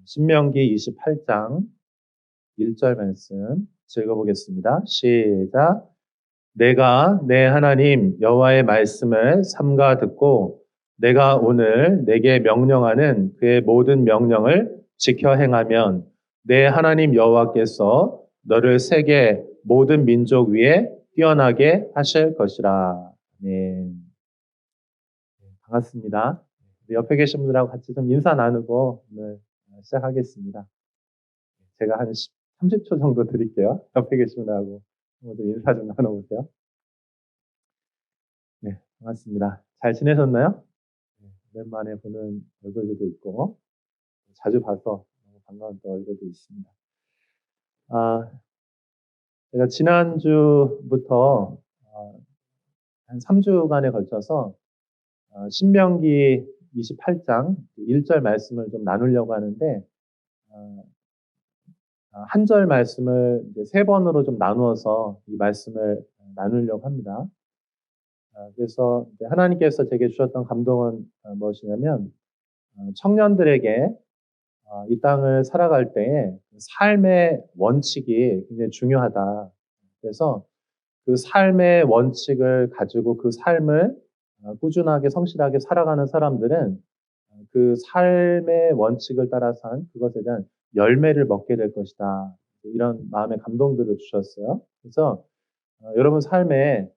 신명기 28장 1절 말씀 읽어보겠습니다. 시작. 내가 내 하나님 여호와의 말씀을 삼가 듣고 내가 오늘 내게 명령하는 그의 모든 명령을 지켜 행하면 내 하나님 여호와께서 너를 세계 모든 민족 위에 뛰어나게 하실 것이라. 네. 반갑습니다. 옆에 계신 분들하고 같이 좀 인사 나누고 오늘 시작하겠습니다. 제가 한 30초 정도 드릴게요. 옆에 계신 분하고 모두 인사 좀 나눠보세요. 네, 반갑습니다. 잘 지내셨나요? 오랜만에 보는 얼굴들도 있고 자주 봐서 너무 반가운 또 얼굴도 있습니다. 제가 지난주부터 한 3주간에 걸쳐서 신명기 28장 1절 말씀을 좀 나누려고 하는데 한 절 말씀을 이제 3번으로 좀 나누어서 이 말씀을 나누려고 합니다. 그래서 하나님께서 제게 주셨던 감동은 무엇이냐면 청년들에게 이 땅을 살아갈 때에 삶의 원칙이 굉장히 중요하다. 그래서 그 삶의 원칙을 가지고 그 삶을 꾸준하게 성실하게 살아가는 사람들은 그 삶의 원칙을 따라서 한 그것에 대한 열매를 먹게 될 것이다. 이런 마음의 감동들을 주셨어요. 그래서 여러분 삶에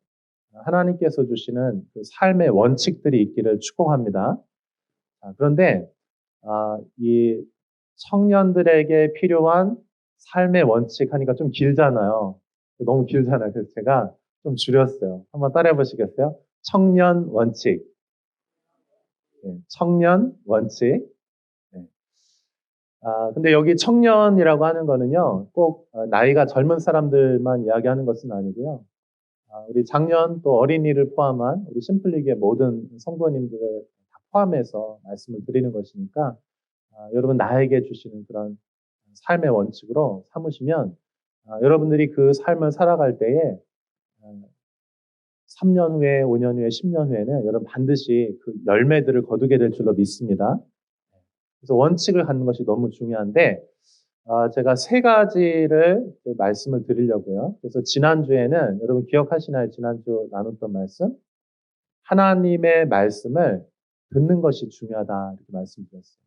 하나님께서 주시는 그 삶의 원칙들이 있기를 축복합니다. 그런데 이 청년들에게 필요한 삶의 원칙 하니까 좀 길잖아요. 너무 길잖아요. 그래서 제가 좀 줄였어요. 한번 따라해 보시겠어요? 청년 원칙. 네, 청년 원칙. 네. 근데 여기 청년이라고 하는 거는요, 꼭 나이가 젊은 사람들만 이야기하는 것은 아니고요. 우리 장년 또 어린이를 포함한 우리 심플리그의 모든 성도님들을 다 포함해서 말씀을 드리는 것이니까 여러분 나에게 주시는 그런 삶의 원칙으로 삼으시면 여러분들이 그 삶을 살아갈 때에 3년 후에, 5년 후에, 10년 후에는 여러분 반드시 그 열매들을 거두게 될 줄로 믿습니다. 그래서 원칙을 갖는 것이 너무 중요한데 제가 3가지를 말씀을 드리려고요. 그래서 지난주에는 여러분 기억하시나요? 지난주 나눴던 말씀? 하나님의 말씀을 듣는 것이 중요하다 이렇게 말씀드렸어요.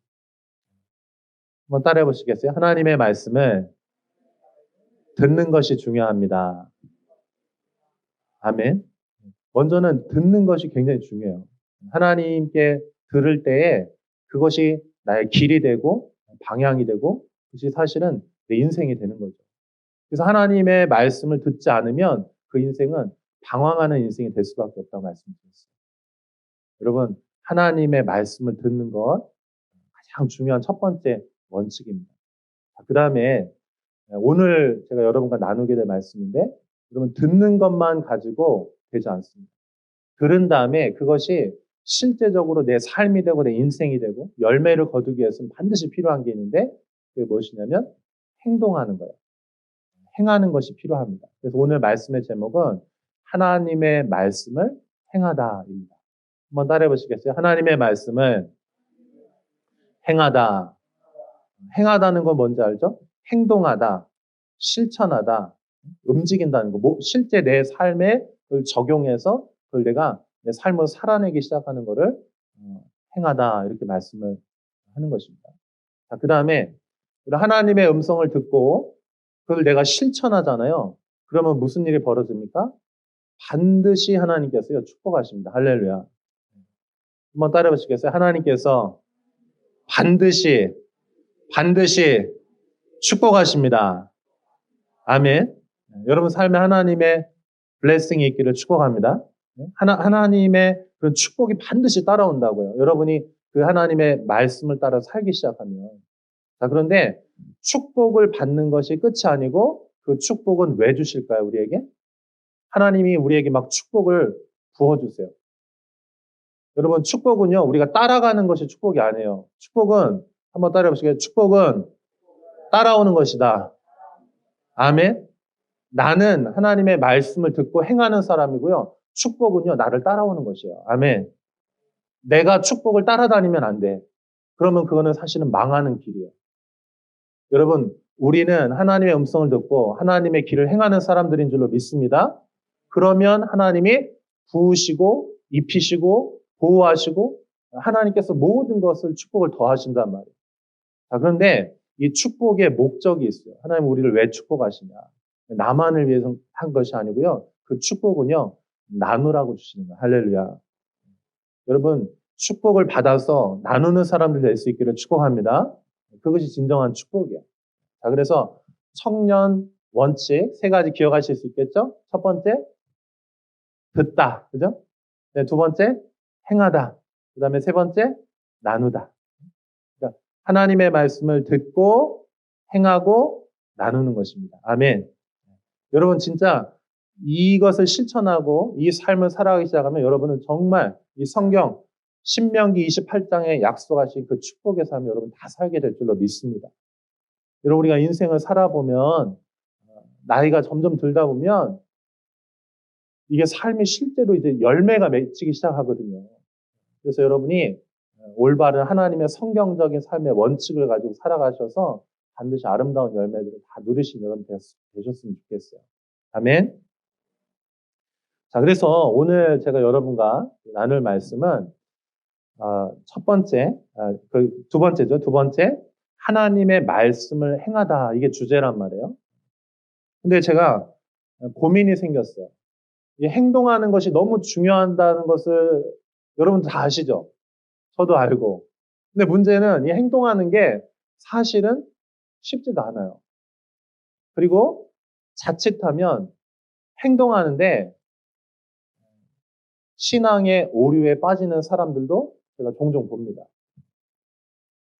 한번 따라해 보시겠어요? 하나님의 말씀을 듣는 것이 중요합니다. 아멘. 먼저는 듣는 것이 굉장히 중요해요. 하나님께 들을 때에 그것이 나의 길이 되고 방향이 되고 그것이 사실은 내 인생이 되는 거죠. 그래서 하나님의 말씀을 듣지 않으면 그 인생은 방황하는 인생이 될 수밖에 없다고 말씀드렸어요. 여러분 하나님의 말씀을 듣는 것 가장 중요한 첫 번째 원칙입니다. 그 다음에 오늘 제가 여러분과 나누게 될 말씀인데 여러분 듣는 것만 가지고 되지 않습니다. 들은 다음에 그것이 실제적으로 내 삶이 되고 내 인생이 되고 열매를 거두기 위해서는 반드시 필요한 게 있는데 그게 무엇이냐면 행동하는 거예요. 행하는 것이 필요합니다. 그래서 오늘 말씀의 제목은 하나님의 말씀을 행하다입니다. 한번 따라해 보시겠어요? 하나님의 말씀을 행하다. 행하다는 건 뭔지 알죠? 행동하다, 실천하다, 움직인다는 거. 실제 내 삶에 그걸 적용해서 그걸 내가 내 삶을 살아내기 시작하는 것을 행하다 이렇게 말씀을 하는 것입니다. 자, 그 다음에 하나님의 음성을 듣고 그걸 내가 실천하잖아요. 그러면 무슨 일이 벌어집니까? 반드시 하나님께서요 축복하십니다. 할렐루야. 한번 따라해 보시겠어요? 하나님께서 반드시 축복하십니다. 아멘. 여러분 삶에 하나님의 블레싱이 있기를 축복합니다. 하나님의 그런 축복이 반드시 따라온다고요. 여러분이 그 하나님의 말씀을 따라 살기 시작하면. 자, 그런데 축복을 받는 것이 끝이 아니고 그 축복은 왜 주실까요, 우리에게? 하나님이 우리에게 막 축복을 부어주세요. 여러분 축복은요, 우리가 따라가는 것이 축복이 아니에요. 축복은 한번 따라해 보시겠어요? 축복은 따라오는 것이다. 아멘. 나는 하나님의 말씀을 듣고 행하는 사람이고요. 축복은요, 나를 따라오는 것이에요. 아멘. 내가 축복을 따라다니면 안 돼. 그러면 그거는 사실은 망하는 길이에요. 여러분, 우리는 하나님의 음성을 듣고 하나님의 길을 행하는 사람들인 줄로 믿습니다. 그러면 하나님이 부으시고 입히시고 보호하시고 하나님께서 모든 것을 축복을 더하신단 말이에요. 자, 그런데 이 축복의 목적이 있어요. 하나님 우리를 왜 축복하시냐. 나만을 위해서 한 것이 아니고요. 그 축복은요. 나누라고 주시는 거예요. 할렐루야. 여러분, 축복을 받아서 나누는 사람들 될 수 있기를 축복합니다. 그것이 진정한 축복이에요. 자, 그래서 청년 원칙 세 가지 기억하실 수 있겠죠? 첫 번째, 듣다. 그죠? 네, 두 번째, 행하다. 그 다음에 세 번째, 나누다. 그러니까 하나님의 말씀을 듣고 행하고 나누는 것입니다. 아멘. 여러분 진짜 이것을 실천하고 이 삶을 살아가기 시작하면 여러분은 정말 이 성경 신명기 28장에 약속하신 그 축복의 삶을 여러분 다 살게 될 줄로 믿습니다. 여러분 우리가 인생을 살아보면 나이가 점점 들다 보면 이게 삶이 실제로 이제 열매가 맺히기 시작하거든요. 그래서 여러분이 올바른 하나님의 성경적인 삶의 원칙을 가지고 살아가셔서 반드시 아름다운 열매들을 다 누리신 여러분 되셨으면 좋겠어요. 아멘. 자, 그래서 오늘 제가 여러분과 나눌 말씀은 첫 번째, 두 번째죠. 두 번째, 하나님의 말씀을 행하다. 이게 주제란 말이에요. 근데 제가 고민이 생겼어요. 이 행동하는 것이 너무 중요하다는 것을 여러분도 다 아시죠? 저도 알고. 근데 문제는 이 행동하는 게 사실은 쉽지가 않아요. 그리고 자칫하면 행동하는데 신앙의 오류에 빠지는 사람들도 제가 종종 봅니다.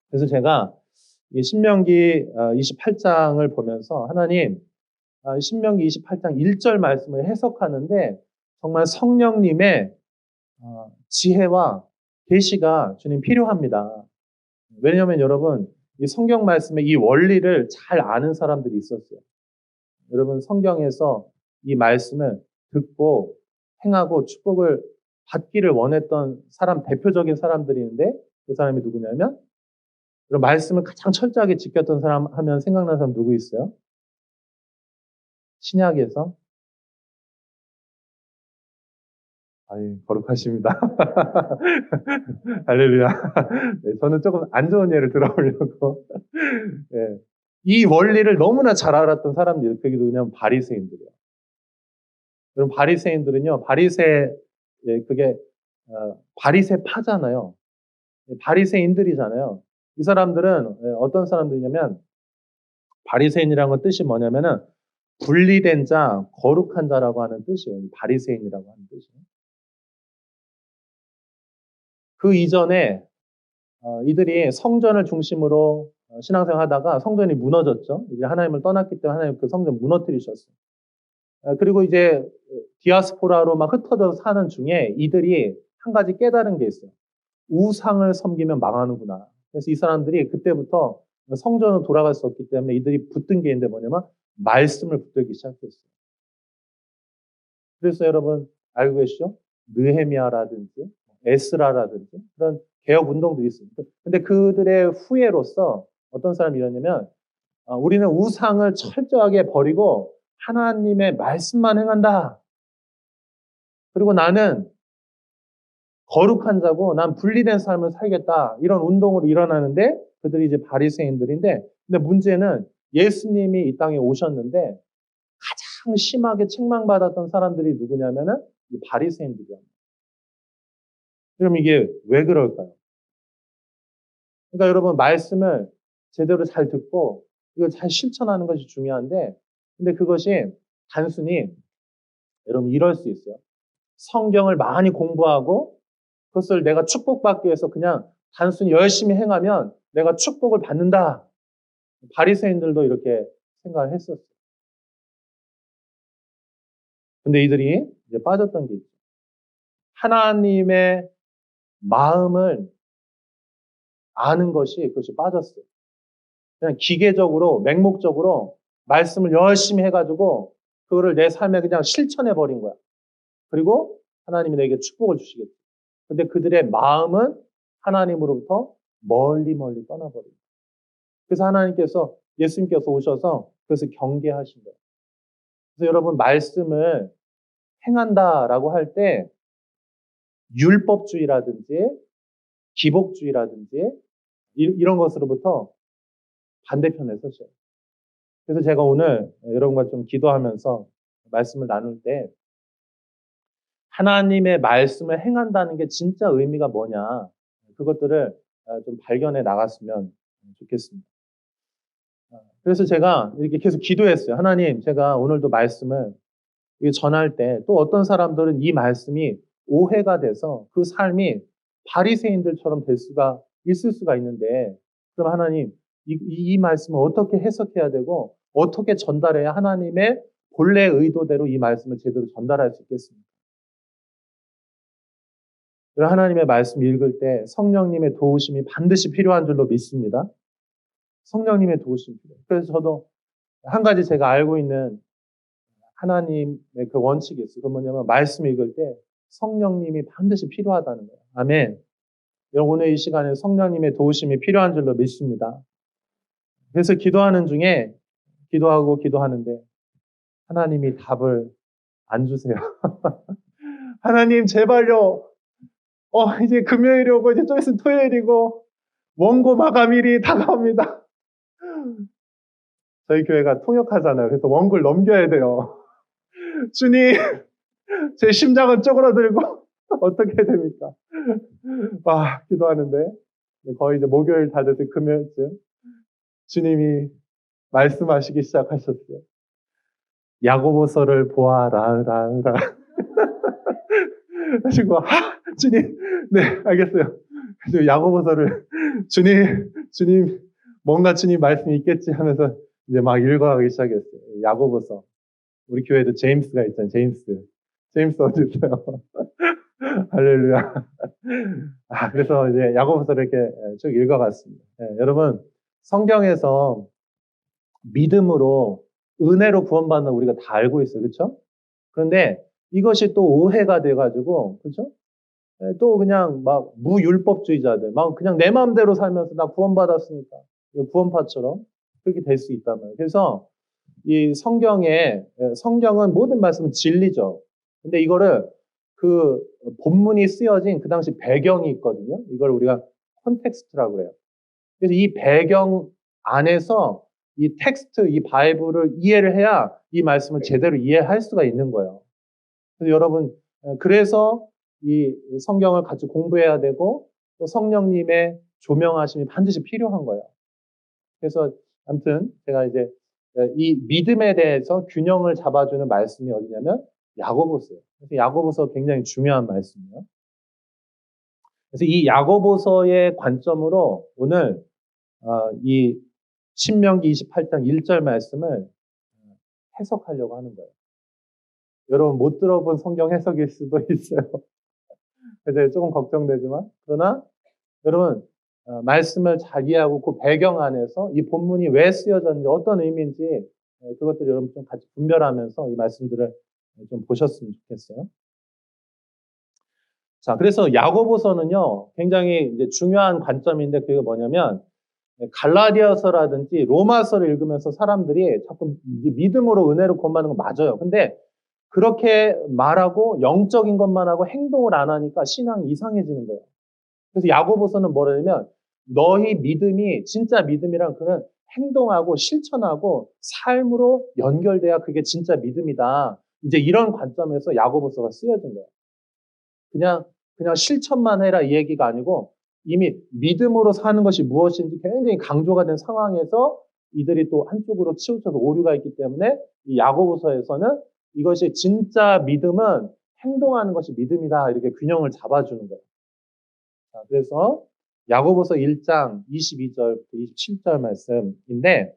그래서 제가 이 신명기 28장을 보면서 하나님 신명기 28장 1절 말씀을 해석하는데 정말 성령님의 지혜와 계시가 주님 필요합니다. 왜냐하면 여러분 이 성경 말씀의 이 원리를 잘 아는 사람들이 있었어요. 여러분 성경에서 이 말씀을 듣고 행하고 축복을 받기를 원했던 사람 대표적인 사람들이 있는데 그 사람이 누구냐면 그런 말씀을 가장 철저하게 지켰던 사람 하면 생각나는 사람 누구 있어요? 신약에서 아이 거룩하십니다. 할렐루야. 네, 저는 조금 안 좋은 예를 들어보려고. 네. 이 원리를 너무나 잘 알았던 사람들이 그게 누구냐면 바리새인들이에요. 여러분 바리새인들은요. 그게 바리새파잖아요. 바리새인들이잖아요. 이 사람들은 어떤 사람들이냐면 바리새인이라는 건 뜻이 뭐냐면은 분리된 자, 거룩한 자라고 하는 뜻이에요. 바리새인이라고 하는 뜻이에요. 그 이전에 이들이 성전을 중심으로 신앙생활 하다가 성전이 무너졌죠. 이제 하나님을 떠났기 때문에 하나님 그 성전 무너뜨리셨어요. 그리고 이제 디아스포라로 막 흩어져서 사는 중에 이들이 한 가지 깨달은 게 있어요. 우상을 섬기면 망하는구나. 그래서 이 사람들이 그때부터 성전으로 돌아갈 수 없기 때문에 이들이 붙든 게 있는데 뭐냐면 말씀을 붙들기 시작했어요. 그래서 여러분 알고 계시죠? 느헤미야라든지 에스라라든지 그런 개혁 운동들이 있습니다. 근데 그들의 후예로서 어떤 사람이 이러냐면 우리는 우상을 철저하게 버리고 하나님의 말씀만 행한다. 그리고 나는 거룩한 자고 난 분리된 삶을 살겠다. 이런 운동으로 일어나는데 그들이 이제 바리새인들인데 근데 문제는 예수님이 이 땅에 오셨는데 가장 심하게 책망받았던 사람들이 누구냐면은 이 바리새인들이야. 그럼 이게 왜 그럴까요? 그러니까 여러분 말씀을 제대로 잘 듣고 이걸 잘 실천하는 것이 중요한데 근데 그것이 단순히 여러분 이럴 수 있어요. 성경을 많이 공부하고 그것을 내가 축복받기 위해서 그냥 단순히 열심히 행하면 내가 축복을 받는다. 바리새인들도 이렇게 생각을 했었어요. 근데 이들이 이제 빠졌던 게 있죠. 하나님의 마음을 아는 그것이 빠졌어요. 그냥 기계적으로, 맹목적으로 말씀을 열심히 해가지고 그거를 내 삶에 그냥 실천해버린 거야. 그리고 하나님이 내게 축복을 주시겠죠. 근데 그들의 마음은 하나님으로부터 멀리 떠나버린 거예요. 그래서 하나님께서 예수님께서 오셔서 그것을 경계하신 거예요. 그래서 여러분 말씀을 행한다라고 할 때 율법주의라든지 기복주의라든지 이런 것으로부터 반대편에 서셔요. 그래서 제가 오늘 여러분과 좀 기도하면서 말씀을 나눌 때 하나님의 말씀을 행한다는 게 진짜 의미가 뭐냐 그것들을 좀 발견해 나갔으면 좋겠습니다. 그래서 제가 이렇게 계속 기도했어요. 하나님, 제가 오늘도 말씀을 전할 때 또 어떤 사람들은 이 말씀이 오해가 돼서 그 삶이 바리새인들처럼 될 수가 있을 수가 있는데 그럼 하나님 이 말씀을 어떻게 해석해야 되고 어떻게 전달해야 하나님의 본래 의도대로 이 말씀을 제대로 전달할 수 있겠습니까? 하나님의 말씀 읽을 때 성령님의 도우심이 반드시 필요한 줄로 믿습니다. 성령님의 도우심이 필요해요. 그래서 저도 한 가지 제가 알고 있는 하나님의 그 원칙이 있어요. 그건 뭐냐면 말씀 읽을 때 성령님이 반드시 필요하다는 거예요. 아멘. 여러분 오늘 이 시간에 성령님의 도우심이 필요한 줄로 믿습니다. 그래서 기도하는 중에 기도하고 기도하는데 하나님이 답을 안 주세요. 하나님 제발요. 이제 금요일이 오고 이제 좀 있으면 토요일이고 원고 마감일이 다가옵니다. 저희 교회가 통역하잖아요. 그래서 원고를 넘겨야 돼요. 주님, 제 심장은 쪼그라들고 어떻게 해야 됩니까? 기도하는데 거의 이제 목요일 다 돼서 금요일쯤 주님이 말씀하시기 시작하셨어요. 야고보서를 보아라. 하시고 주님, 네, 알겠어요. 그래서 야고보서를 주님, 뭔가 주님 말씀이 있겠지 하면서 이제 막 읽어가기 시작했어요. 야고보서. 우리 교회도 제임스가 있잖아요. 제임스 어디 있어요? 할렐루야. 그래서 이제 야고보서를 이렇게 쭉 읽어갔습니다. 여러분, 성경에서 믿음으로 은혜로 구원받는 우리가 다 알고 있어요. 그렇죠? 그런데 이것이 또 오해가 돼가지고, 그렇죠? 또 그냥 막 무율법주의자들, 막 그냥 내 마음대로 살면서 나 구원받았으니까 구원파처럼 그렇게 될 수 있단 말이에요. 그래서 이 성경은 모든 말씀은 진리죠. 근데 이거를 그 본문이 쓰여진 그 당시 배경이 있거든요. 이걸 우리가 컨텍스트라고 해요. 그래서 이 배경 안에서 이 텍스트, 이 바이블을 이해를 해야 이 말씀을 제대로 이해할 수가 있는 거예요. 그래서 여러분, 그래서 이 성경을 같이 공부해야 되고 또 성령님의 조명하심이 반드시 필요한 거예요. 그래서 아무튼 제가 이제 이 믿음에 대해서 균형을 잡아주는 말씀이 어디냐면 야고보서예요. 그래서 야고보서 굉장히 중요한 말씀이에요. 그래서 이 야고보서의 관점으로 오늘 이 신명기 28장 1절 말씀을 해석하려고 하는 거예요. 여러분 못 들어본 성경 해석일 수도 있어요. 그래서 조금 걱정되지만 그러나 여러분 말씀을 잘 이해하고 그 배경 안에서 이 본문이 왜 쓰여졌는지 어떤 의미인지 그것들 여러분 좀 같이 분별하면서 이 말씀들을 좀 보셨으면 좋겠어요. 자, 그래서 야고보서는요 굉장히 이제 중요한 관점인데 그게 뭐냐면 갈라디아서라든지 로마서를 읽으면서 사람들이 자꾸 믿음으로 은혜를 구원받는 거 맞아요. 근데 그렇게 말하고 영적인 것만 하고 행동을 안 하니까 신앙이 이상해지는 거예요. 그래서 야고보서는 뭐냐면 너희 믿음이 진짜 믿음이란 그는 행동하고 실천하고 삶으로 연결돼야 그게 진짜 믿음이다. 이제 이런 관점에서 야고보서가 쓰여진 거예요. 그냥 실천만 해라 이 얘기가 아니고 이미 믿음으로 사는 것이 무엇인지 굉장히 강조가 된 상황에서 이들이 또 한쪽으로 치우쳐서 오류가 있기 때문에 이 야고보서에서는 이것이 진짜 믿음은 행동하는 것이 믿음이다. 이렇게 균형을 잡아주는 거예요. 자, 그래서 야고보서 1장 22절부터 27절 말씀인데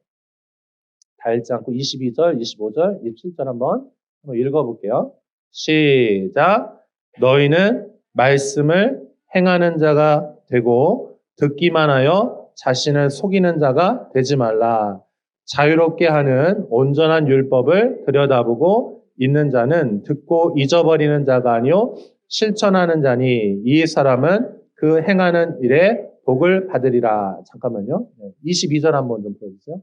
다 읽지 않고 22절, 25절, 27절 한번 읽어볼게요. 시작. 너희는 말씀을 행하는 자가 되고 듣기만 하여 자신을 속이는 자가 되지 말라. 자유롭게 하는 온전한 율법을 들여다보고 있는 자는 듣고 잊어버리는 자가 아니요 실천하는 자니 이 사람은 그 행하는 일에 복을 받으리라. 잠깐만요. 22절 한번 좀 보여주세요.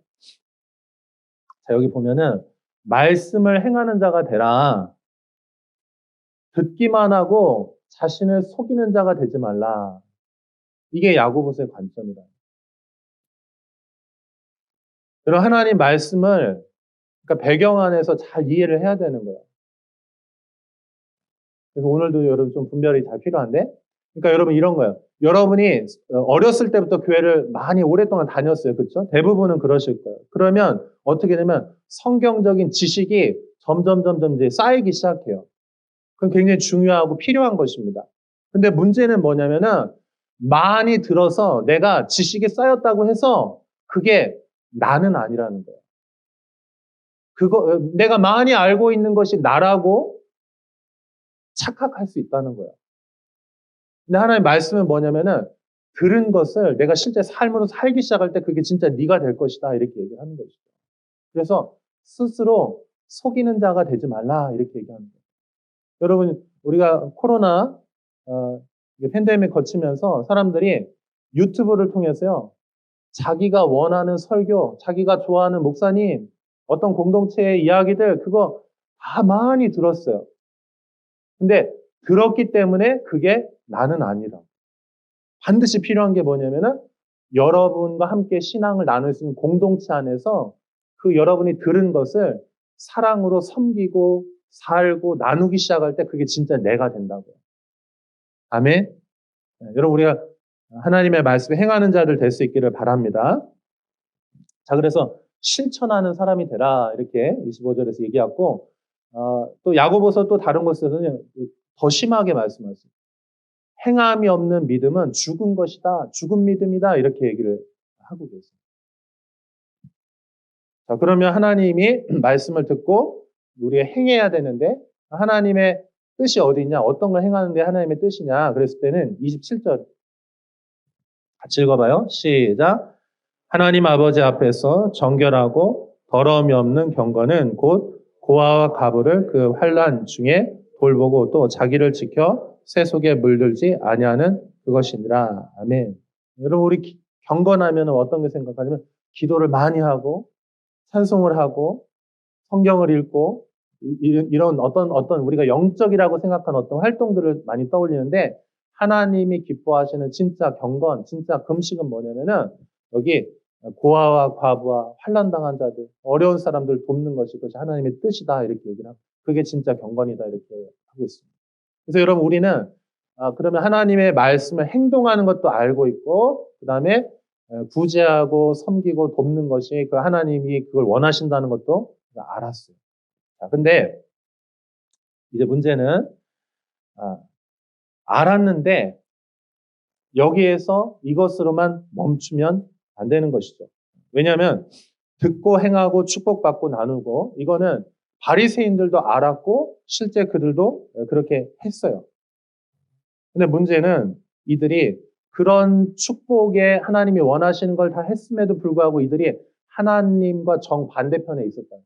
자, 여기 보면은 말씀을 행하는 자가 되라. 듣기만 하고 자신을 속이는 자가 되지 말라. 이게 야고보서의 관점이다. 여러분, 하나님 말씀을 그러니까 배경 안에서 잘 이해를 해야 되는 거예요. 그래서 오늘도 여러분 좀 분별이 잘 필요한데, 그러니까 여러분 이런 거예요. 여러분이 어렸을 때부터 교회를 많이 오랫동안 다녔어요. 그렇죠? 대부분은 그러실 거예요. 그러면 어떻게 되면 성경적인 지식이 점점 이제 쌓이기 시작해요. 그건 굉장히 중요하고 필요한 것입니다. 근데 문제는 뭐냐면은 많이 들어서 내가 지식이 쌓였다고 해서 그게 나는 아니라는 거예요. 내가 많이 알고 있는 것이 나라고 착각할 수 있다는 거예요. 근데 하나님의 말씀은 뭐냐면은 들은 것을 내가 실제 삶으로 살기 시작할 때 그게 진짜 네가 될 것이다 이렇게 얘기를 하는 것이죠. 그래서 스스로 속이는 자가 되지 말라 이렇게 얘기하는 거예요. 여러분 우리가 코로나 팬데믹 거치면서 사람들이 유튜브를 통해서요. 자기가 원하는 설교, 자기가 좋아하는 목사님, 어떤 공동체의 이야기들 그거 다 많이 들었어요. 근데 들었기 때문에 그게 나는 아니라. 반드시 필요한 게 뭐냐면은 여러분과 함께 신앙을 나눌 수 있는 공동체 안에서 그 여러분이 들은 것을 사랑으로 섬기고 살고 나누기 시작할 때 그게 진짜 내가 된다고요. 아멘. 네, 여러분 우리가 하나님의 말씀에 행하는 자들 될 수 있기를 바랍니다. 자, 그래서 실천하는 사람이 되라 이렇게 25절에서 얘기하고 또 야고보서 또 다른 곳에서는 더 심하게 말씀하세요. 행함이 없는 믿음은 죽은 것이다. 죽은 믿음이다. 이렇게 얘기를 하고 계세요. 자, 그러면 하나님이 말씀을 듣고 우리가 행해야 되는데 하나님의 뜻이 어디 있냐? 어떤 걸 행하는데 하나님의 뜻이냐? 그랬을 때는 27절 같이 읽어봐요. 시작. 하나님 아버지 앞에서 정결하고 더러움이 없는 경건은 곧 고아와 과부를 그 환난 중에 돌보고 또 자기를 지켜 새 속에 물들지 아니하는 그것이니라. 아멘. 여러분 우리 경건하면 어떤 게 생각하냐면 기도를 많이 하고 찬송을 하고 성경을 읽고 이런 어떤 우리가 영적이라고 생각하는 어떤 활동들을 많이 떠올리는데 하나님이 기뻐하시는 진짜 경건, 진짜 금식은 뭐냐면은 여기 고아와 과부와 환난당한 자들, 어려운 사람들 돕는 것이 그것이 하나님의 뜻이다 이렇게 얘기를 하고 그게 진짜 경건이다 이렇게 하고 있습니다. 그래서 여러분 우리는 그러면 하나님의 말씀을 행동하는 것도 알고 있고 그 다음에 구제하고 섬기고 돕는 것이 그 하나님이 그걸 원하신다는 것도 알았어요. 자, 근데 이제 문제는 알았는데 여기에서 이것으로만 멈추면 안 되는 것이죠. 왜냐하면 듣고 행하고 축복받고 나누고 이거는 바리새인들도 알았고 실제 그들도 그렇게 했어요. 근데 문제는 이들이 그런 축복에 하나님이 원하시는 걸 다 했음에도 불구하고 이들이 하나님과 정반대편에 있었다.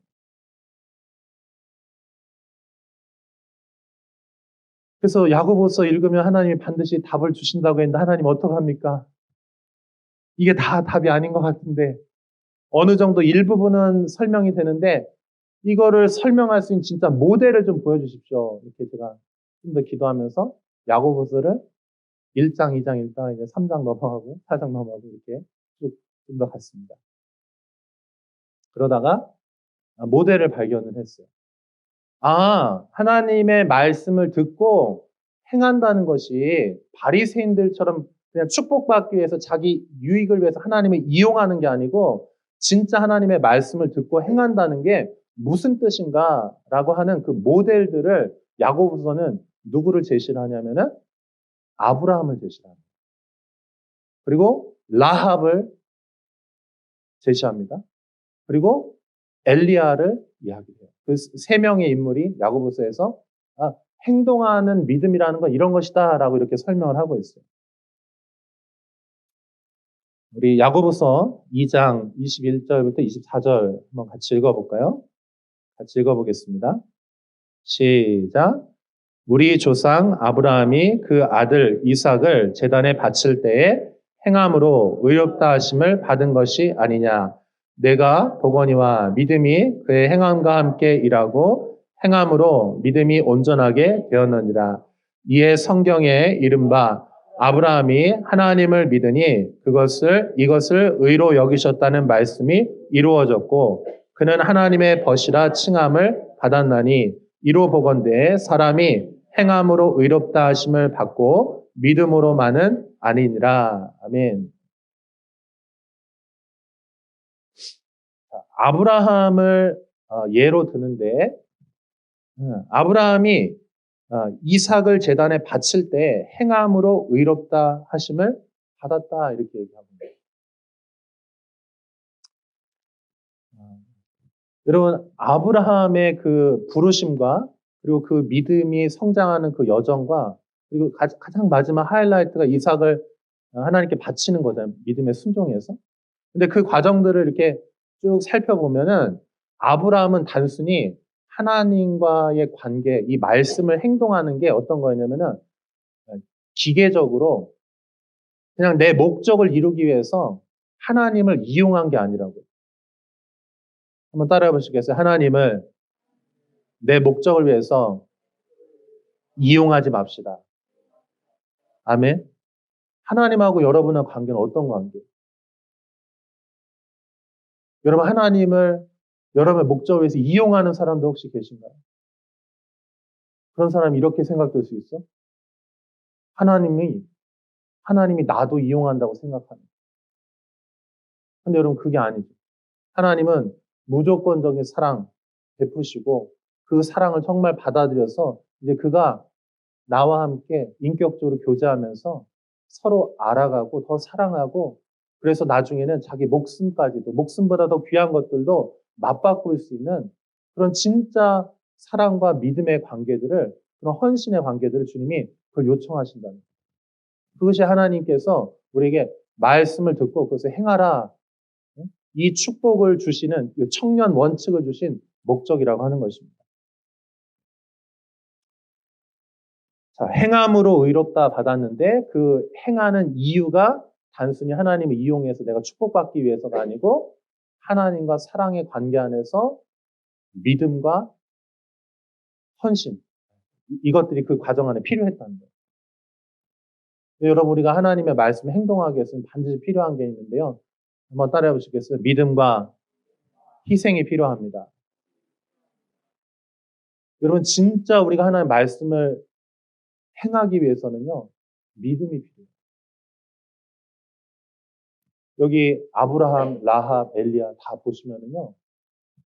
그래서 야고보서 읽으면 하나님이 반드시 답을 주신다고 했는데 하나님 어떡합니까? 이게 다 답이 아닌 것 같은데 어느 정도 일부분은 설명이 되는데 이거를 설명할 수 있는 진짜 모델을 좀 보여주십시오. 이렇게 제가 좀 더 기도하면서 야고보서를 1장, 2장 읽다가 이제 3장 넘어가고 4장 넘어가고 이렇게 쭉 좀 더 갔습니다. 그러다가 모델을 발견을 했어요. 하나님의 말씀을 듣고 행한다는 것이 바리새인들처럼 그냥 축복받기 위해서 자기 유익을 위해서 하나님을 이용하는 게 아니고 진짜 하나님의 말씀을 듣고 행한다는 게 무슨 뜻인가라고 하는 그 모델들을 야고보서는 누구를 제시를 하냐면은 아브라함을 제시를 합니다. 그리고 라합을 제시합니다. 그리고 엘리야를 이야기해요. 그 세 명의 인물이 야고보서에서 행동하는 믿음이라는 건 이런 것이다라고 이렇게 설명을 하고 있어요. 우리 야고보서 2장 21절부터 24절 한번 같이 읽어볼까요? 같이 읽어보겠습니다. 시작. 우리 조상 아브라함이 그 아들 이삭을 제단에 바칠 때에 행함으로 의롭다 하심을 받은 것이 아니냐. 내가 보거니와 믿음이 그의 행함과 함께 일하고 행함으로 믿음이 온전하게 되었느니라. 이에 성경에 이른바 아브라함이 하나님을 믿으니 이것을 의로 여기셨다는 말씀이 이루어졌고 그는 하나님의 벗이라 칭함을 받았나니 이로 보건대 사람이 행함으로 의롭다 하심을 받고 믿음으로만은 아니니라. 아멘. 아브라함을 예로 드는데 아브라함이 이삭을 제단에 바칠 때 행함으로 의롭다 하심을 받았다 이렇게 얘기합니다. 여러분 아브라함의 그 부르심과 그리고 그 믿음이 성장하는 그 여정과 그리고 가장 마지막 하이라이트가 이삭을 하나님께 바치는 거잖아요. 믿음의 순종에서. 근데 그 과정들을 이렇게 쭉 살펴보면은 아브라함은 단순히 하나님과의 관계, 이 말씀을 행동하는 게 어떤 거였냐면은 기계적으로 그냥 내 목적을 이루기 위해서 하나님을 이용한 게 아니라고요. 한번 따라해 보시겠어요? 하나님을 내 목적을 위해서 이용하지 맙시다. 아멘. 하나님하고 여러분의 관계는 어떤 관계예요? 여러분 하나님을 여러분의 목적을 위해서 이용하는 사람도 혹시 계신가요? 그런 사람이 이렇게 생각될 수 있어? 하나님이 나도 이용한다고 생각하는. 근데 여러분 그게 아니죠. 하나님은 무조건적인 사랑 베푸시고 그 사랑을 정말 받아들여서 이제 그가 나와 함께 인격적으로 교제하면서 서로 알아가고 더 사랑하고 그래서 나중에는 자기 목숨까지도 목숨보다 더 귀한 것들도 맞바꿀 수 있는 그런 진짜 사랑과 믿음의 관계들을 그런 헌신의 관계들을 주님이 그걸 요청하신다는 거예요. 그것이 하나님께서 우리에게 말씀을 듣고 그것을 행하라 이 축복을 주시는 청년 원칙을 주신 목적이라고 하는 것입니다. 자, 행함으로 의롭다 받았는데 그 행하는 이유가 단순히 하나님을 이용해서 내가 축복받기 위해서가 아니고 하나님과 사랑의 관계 안에서 믿음과 헌신 이것들이 그 과정 안에 필요했다는 거예요. 여러분 우리가 하나님의 말씀에 행동하기 위해서는 반드시 필요한 게 있는데요. 한번 따라해 보시겠어요? 믿음과 희생이 필요합니다. 여러분 진짜 우리가 하나님의 말씀을 행하기 위해서는요. 믿음이 필요해요. 여기 아브라함, 라합, 엘리야 다 보시면은요.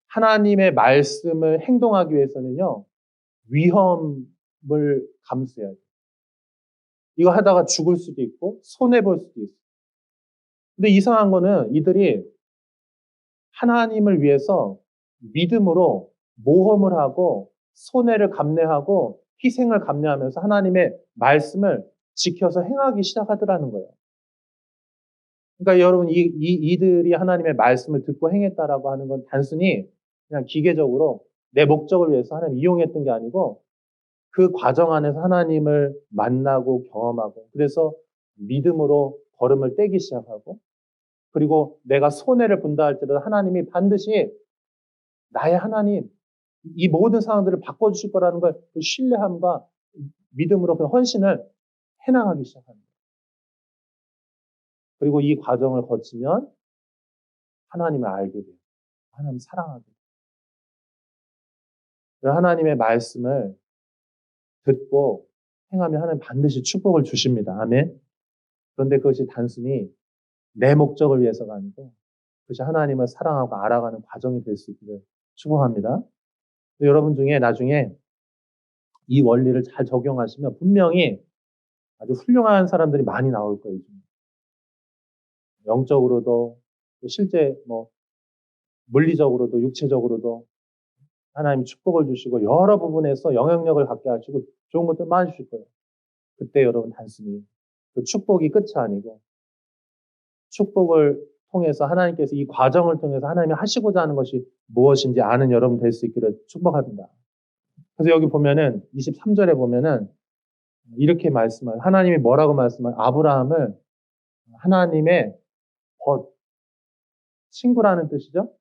하나님의 말씀을 행동하기 위해서는요. 위험을 감수해야 돼요. 이거 하다가 죽을 수도 있고 손해볼 수도 있어요. 근데 이상한 거는 이들이 하나님을 위해서 믿음으로 모험을 하고 손해를 감내하고 희생을 감내하면서 하나님의 말씀을 지켜서 행하기 시작하더라는 거예요. 그러니까 여러분 이들이 하나님의 말씀을 듣고 행했다라고 하는 건 단순히 그냥 기계적으로 내 목적을 위해서 하나님 이용했던 게 아니고 그 과정 안에서 하나님을 만나고 경험하고 그래서 믿음으로 걸음을 떼기 시작하고 그리고 내가 손해를 본다 할지라도 하나님이 반드시 나의 하나님 이 모든 상황들을 바꿔주실 거라는 걸 신뢰함과 믿음으로 그 헌신을 해나가기 시작합니다. 그리고 이 과정을 거치면 하나님을 알게 돼요. 하나님 사랑하게 돼요. 하나님의 말씀을 듣고 행하면 하나님 반드시 축복을 주십니다. 아멘. 그런데 그것이 단순히 내 목적을 위해서가 아니고 그것이 하나님을 사랑하고 알아가는 과정이 될 수 있기를 축복합니다. 여러분 중에 나중에 이 원리를 잘 적용하시면 분명히 아주 훌륭한 사람들이 많이 나올 거예요. 영적으로도 실제 물리적으로도 육체적으로도 하나님이 축복을 주시고 여러 부분에서 영향력을 갖게 하시고 좋은 것들 많이 주실 거예요. 그때 여러분 단순히 그 축복이 끝이 아니고 축복을 통해서 하나님께서 이 과정을 통해서 하나님이 하시고자 하는 것이 무엇인지 아는 여러분 될 수 있기를 축복합니다. 그래서 여기 보면은 23절에 보면은 이렇게 말씀을 하나님이 뭐라고 말씀을 아브라함을 하나님의 벗 친구라는 뜻이죠.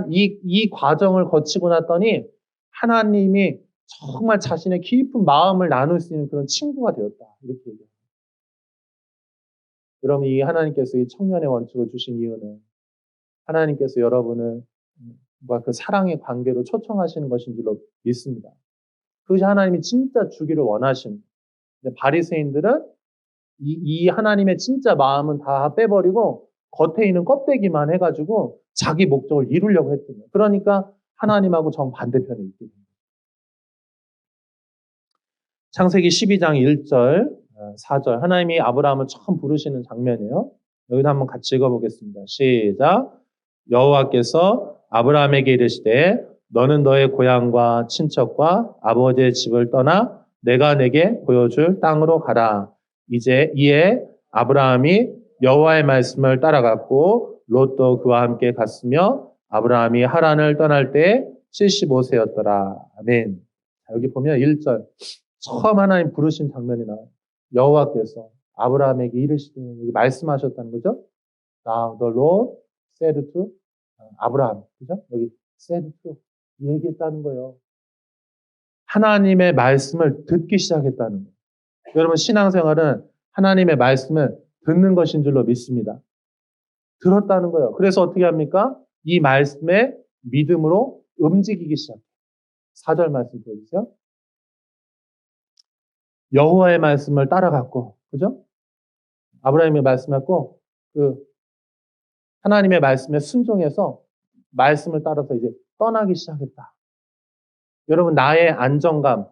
이 과정을 거치고 났더니 하나님이 정말 자신의 깊은 마음을 나눌 수 있는 그런 친구가 되었다. 이렇게 얘기합니다. 여러분, 이 하나님께서 이 청년의 원칙을 주신 이유는 하나님께서 여러분을 그 사랑의 관계로 초청하시는 것인 줄로 믿습니다. 그것이 하나님이 진짜 주기를 원하시는. 근데 바리새인들은 이 하나님의 진짜 마음은 다 빼버리고 겉에 있는 껍데기만 해가지고 자기 목적을 이루려고 했던 거예요. 그러니까 하나님하고 정반대편에 있게 됩니다. 창세기 12장 1절, 4절 하나님이 아브라함을 처음 부르시는 장면이에요. 여기도 한번 같이 읽어보겠습니다. 시작. 여호와께서 아브라함에게 이르시되 너는 너의 고향과 친척과 아버지의 집을 떠나 내가 내게 보여줄 땅으로 가라. 이에 아브라함이 여호와의 말씀을 따라갔고 롯도 그와 함께 갔으며 아브라함이 하란을 떠날 때 75세였더라. 아멘. 여기 보면 1절 처음 하나님 부르신 장면이 나와요. 여호와께서 아브라함에게 이르시되 여기 말씀하셨다는 거죠. Now the Lord said to 아브라함, 그죠? 여기 said to 얘기했다는 거예요. 하나님의 말씀을 듣기 시작했다는 거예요. 여러분 신앙생활은 하나님의 말씀을 듣는 것인 줄로 믿습니다. 들었다는 거예요. 그래서 어떻게 합니까? 이 말씀에 믿음으로 움직이기 시작해요. 4절 말씀 보여주세요. 여호와의 말씀을 따라갔고, 그죠? 아브라함의 말씀했고, 하나님의 말씀에 순종해서 말씀을 따라서 이제 떠나기 시작했다. 여러분, 나의 안정감,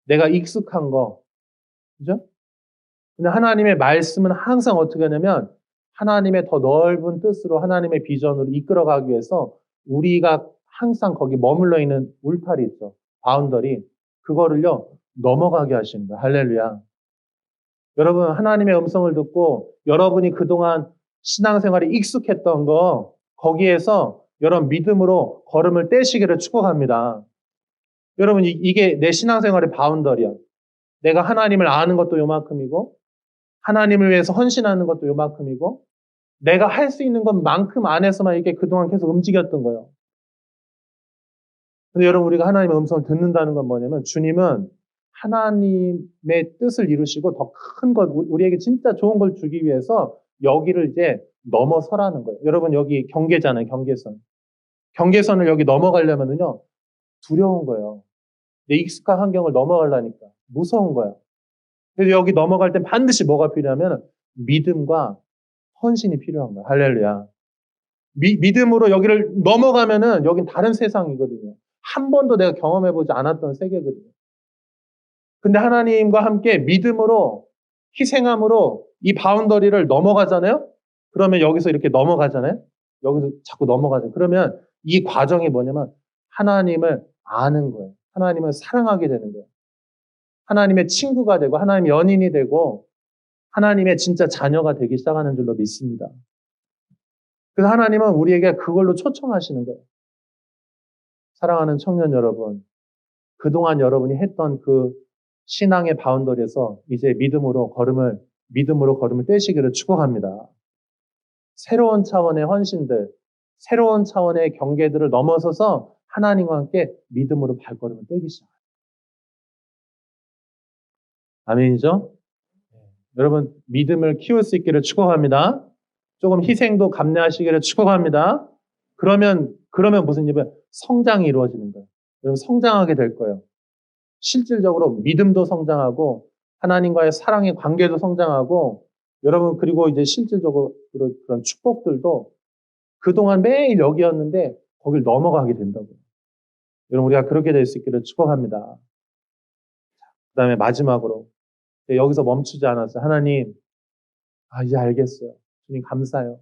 내가 익숙한 거, 그죠? 근데 하나님의 말씀은 항상 어떻게 하냐면, 하나님의 더 넓은 뜻으로 하나님의 비전으로 이끌어가기 위해서 우리가 항상 거기 머물러 있는 울타리 있죠. 바운더리. 그거를요, 넘어가게 하시는 거예요. 할렐루야. 여러분, 하나님의 음성을 듣고 여러분이 그동안 신앙생활에 익숙했던 거, 거기에서 여러분 믿음으로 걸음을 떼시기를 축복합니다. 여러분, 이게 내 신앙생활의 바운더리야. 내가 하나님을 아는 것도 요만큼이고, 하나님을 위해서 헌신하는 것도 요만큼이고, 내가 할 수 있는 것만큼 안에서만 이게 그동안 계속 움직였던 거예요. 근데 여러분, 우리가 하나님의 음성을 듣는다는 건 뭐냐면, 주님은 하나님의 뜻을 이루시고 더 큰 것, 우리에게 진짜 좋은 걸 주기 위해서 여기를 이제 넘어서라는 거예요. 여러분, 여기 경계잖아요, 경계선. 경계선을 여기 넘어가려면은요, 두려운 거예요. 내 익숙한 환경을 넘어가려니까. 무서운 거야. 그래서 여기 넘어갈 땐 반드시 뭐가 필요하면 믿음과 헌신이 필요한 거야. 할렐루야. 믿음으로 여기를 넘어가면은 여긴 다른 세상이거든요. 한 번도 내가 경험해보지 않았던 세계거든요. 근데 하나님과 함께 믿음으로 희생함으로 이 바운더리를 넘어가잖아요? 그러면 여기서 이렇게 넘어가잖아요? 여기서 자꾸 넘어가잖아요. 그러면 이 과정이 뭐냐면 하나님을 아는 거예요. 하나님을 사랑하게 되는 거예요. 하나님의 친구가 되고 하나님의 연인이 되고 하나님의 진짜 자녀가 되기 시작하는 줄로 믿습니다. 그래서 하나님은 우리에게 그걸로 초청하시는 거예요. 사랑하는 청년 여러분, 그동안 여러분이 했던 그 신앙의 바운더리에서 이제 믿음으로 걸음을 떼시기를 축복합니다. 새로운 차원의 헌신들, 새로운 차원의 경계들을 넘어서서 하나님과 함께 믿음으로 발걸음을 떼기 시작합니다. 아멘이죠? 여러분 믿음을 키울 수 있기를 축복합니다. 조금 희생도 감내하시기를 축복합니다. 그러면 무슨 일이에요? 성장이 이루어지는 거예요. 여러분 성장하게 될 거예요. 실질적으로 믿음도 성장하고 하나님과의 사랑의 관계도 성장하고 여러분 그리고 이제 실질적으로 그런 축복들도 그동안 매일 여기였는데 거길 넘어가게 된다고요. 여러분 우리가 그렇게 될 수 있기를 축복합니다. 그 다음에 마지막으로 여기서 멈추지 않았어요. 하나님, 이제 알겠어요. 주님 감사해요.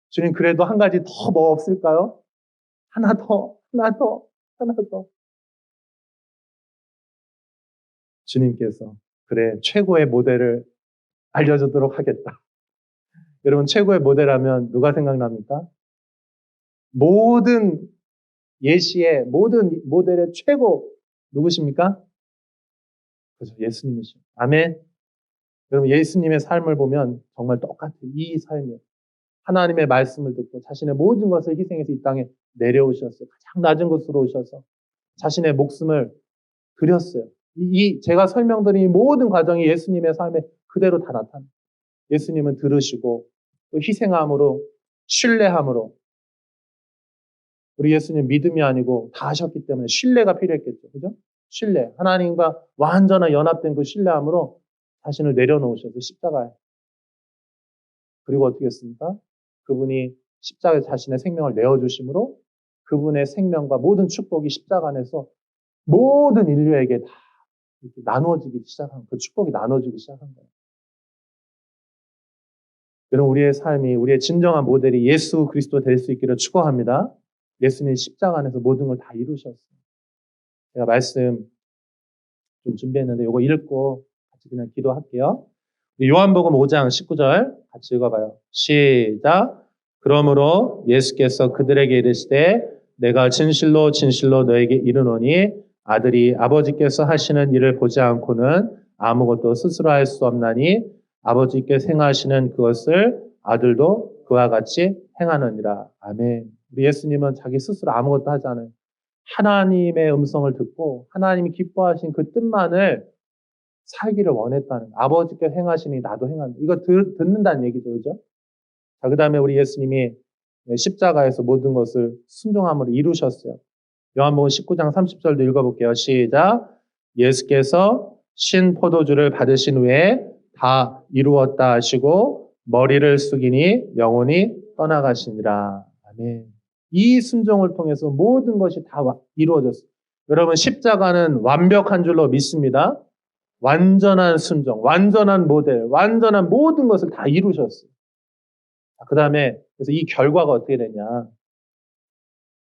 주님 그래도 한 가지 더 뭐 없을까요? 하나 더. 주님께서 그래 최고의 모델을 알려주도록 하겠다. 여러분 최고의 모델하면 누가 생각납니까? 모든 예시의 모든 모델의 최고 누구십니까? 그렇죠. 예수님이시죠. 아멘. 여러분 예수님의 삶을 보면 정말 똑같아요. 이 삶이에요. 하나님의 말씀을 듣고 자신의 모든 것을 희생해서 이 땅에 내려오셨어요. 가장 낮은 곳으로 오셔서 자신의 목숨을 드렸어요. 제가 설명드린 이 모든 과정이 예수님의 삶에 그대로 다 나타납니다. 예수님은 들으시고 또 희생함으로 신뢰함으로 우리 예수님 믿음이 아니고 다 하셨기 때문에 신뢰가 필요했겠죠. 그죠? 신뢰. 하나님과 완전한 연합된 그 신뢰함으로 자신을 내려놓으셔서 십자가에. 그리고 어떻게 했습니까? 그분이 십자가에 자신의 생명을 내어주심으로 그분의 생명과 모든 축복이 십자가 안에서 모든 인류에게 다 이렇게 나누어지기 시작한, 그 축복이 나눠지기 시작한 거예요. 여러분, 우리의 삶이, 우리의 진정한 모델이 예수 그리스도 될 수 있기를 축원합니다. 예수님 십자가 안에서 모든 걸 다 이루셨어요. 제가 말씀 좀 준비했는데 이거 읽고 같이 그냥 기도할게요. 요한복음 5장 19절 같이 읽어봐요. 시작. 그러므로 예수께서 그들에게 이르시되 내가 진실로 진실로 너에게 이르노니 아들이 아버지께서 하시는 일을 보지 않고는 아무것도 스스로 할 수 없나니 아버지께서 행하시는 그것을 아들도 그와 같이 행하느니라. 아멘. 우리 예수님은 자기 스스로 아무것도 하지 않아요. 하나님의 음성을 듣고 하나님이 기뻐하신 그 뜻만을 살기를 원했다는, 아버지께서 행하시니 나도 행한다. 이거 듣는다는 얘기죠. 그죠? 자, 그 다음에 우리 예수님이 십자가에서 모든 것을 순종함으로 이루셨어요. 요한복음 19장 30절도 읽어볼게요. 시작. 예수께서 신 포도주를 받으신 후에 다 이루었다 하시고 머리를 숙이니 영혼이 떠나가시니라. 아멘. 이 순종을 통해서 모든 것이 다 이루어졌어요. 여러분, 십자가는 완벽한 줄로 믿습니다. 완전한 순종, 완전한 모델, 완전한 모든 것을 다 이루셨어요. 그 다음에 그래서 이 결과가 어떻게 되냐.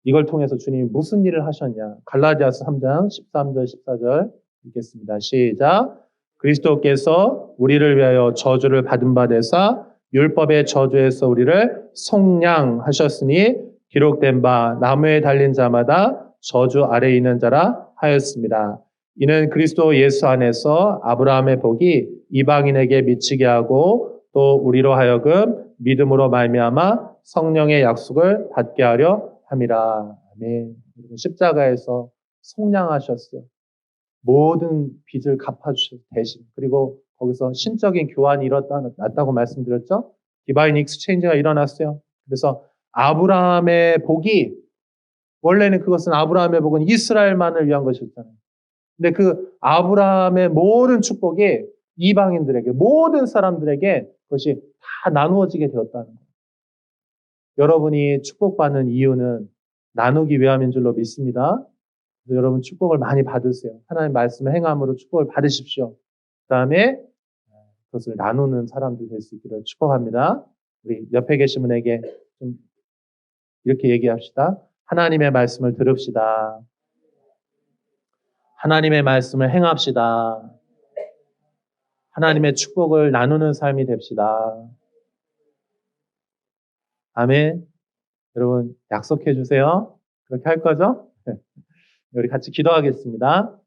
이걸 통해서 주님이 무슨 일을 하셨냐. 갈라디아서 3장 13절 14절 읽겠습니다. 시작. 그리스도께서 우리를 위하여 저주를 받은 바 되사 율법의 저주에서 우리를 속량하셨으니 기록된 바 나무에 달린 자마다 저주 아래에 있는 자라 하였습니다. 이는 그리스도 예수 안에서 아브라함의 복이 이방인에게 미치게 하고 또 우리로 하여금 믿음으로 말미암아 성령의 약속을 받게 하려 함이라. 아멘. 십자가에서 속량하셨어요. 모든 빚을 갚아주셨어요. 대신. 그리고 거기서 신적인 교환이 일어났다고 말씀드렸죠. 디바인 익스체인지가 일어났어요. 그래서 아브라함의 복이, 원래는 그것은 아브라함의 복은 이스라엘만을 위한 것이었잖아요. 근데 그 아브라함의 모든 축복이 이방인들에게, 모든 사람들에게 그것이 다 나누어지게 되었다는 거예요. 여러분이 축복받는 이유는 나누기 위함인 줄로 믿습니다. 그래서 여러분 축복을 많이 받으세요. 하나님 말씀을 행함으로 축복을 받으십시오. 그 다음에 그것을 나누는 사람들 될 수 있기를 축복합니다. 우리 옆에 계신 분에게 좀 이렇게 얘기합시다. 하나님의 말씀을 들읍시다. 하나님의 말씀을 행합시다. 하나님의 축복을 나누는 삶이 됩시다. 아멘. 여러분 약속해 주세요. 그렇게 할 거죠? 우리 같이 기도하겠습니다.